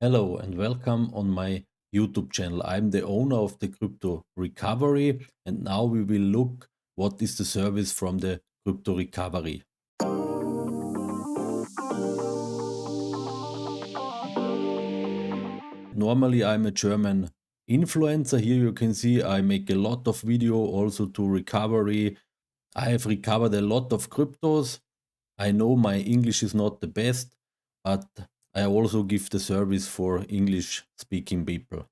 Hello and welcome on my YouTube channel. I'm the owner of the crypto recovery, and now we will look what is the service from the crypto recovery. Normally I'm a German influencer. Here you can see I make a lot of video also to recovery. I have recovered a lot of cryptos. I know my English is not the best, but I also give the service for English speaking people.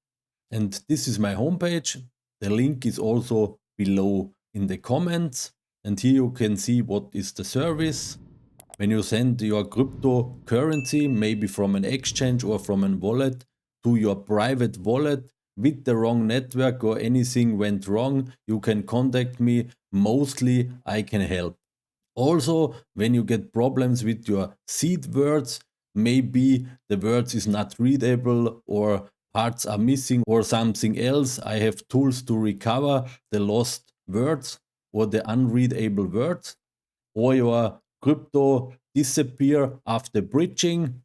And this is my homepage. The link is also below in the comments. And here you can see what is the service. When you send your cryptocurrency, maybe from an exchange or from a wallet, to your private wallet with the wrong network or anything went wrong, you can contact me. Mostly I can help. Also, when you get problems with your seed words, maybe the words is not readable or parts are missing or something else, I have tools to recover the lost words or the unreadable words, or your crypto disappear after bridging.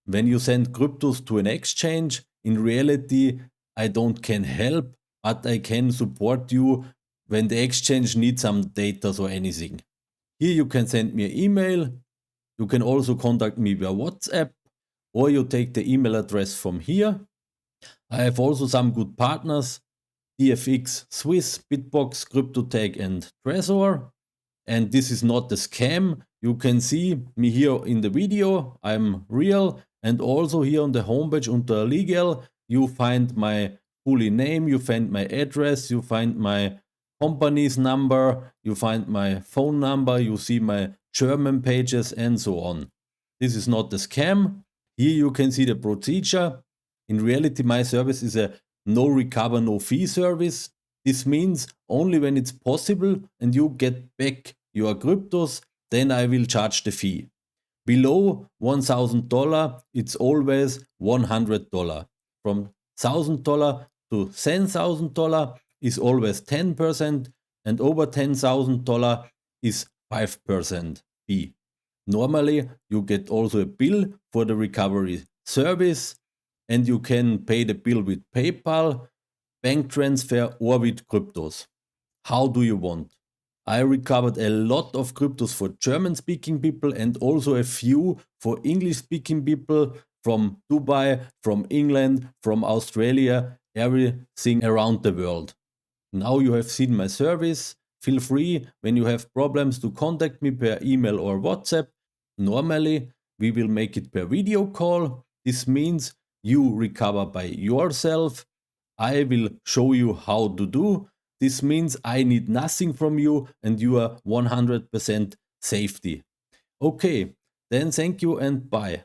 When you send cryptos to an exchange, in reality, I don't can help, but I can support you when the exchange needs some data or anything. Here you can send me an email. You can also contact me via WhatsApp, or you take the email address from here. I have also some good partners: DFX Swiss, Bitbox, CryptoTag and Trezor. And this is not a scam. You can see me here in the video. I'm real. And also here on the homepage under legal, you find my fully name, you find my address, you find my company's number, you find my phone number, you see my German pages and so on. This is not a scam. Here you can see the procedure. In reality, my service is a no recover, no fee service. This means only when it's possible and you get back your cryptos, then I will charge the fee. Below $1,000, it's always $100. From $1,000 to $10,000 is always 10%, and over $10,000 is 5% fee. Normally, you get also a bill for the recovery service, and you can pay the bill with PayPal, bank transfer, or with cryptos. How do you want? I recovered a lot of cryptos for German speaking people and also a few for English speaking people from Dubai, from England, from Australia, everything around the world. Now you have seen my service. Feel free when you have problems to contact me per email or WhatsApp. Normally we will make it per video call. This means you recover by yourself. I will show you how to do. This means I need nothing from you and you are 100% safety. Okay, then thank you and bye.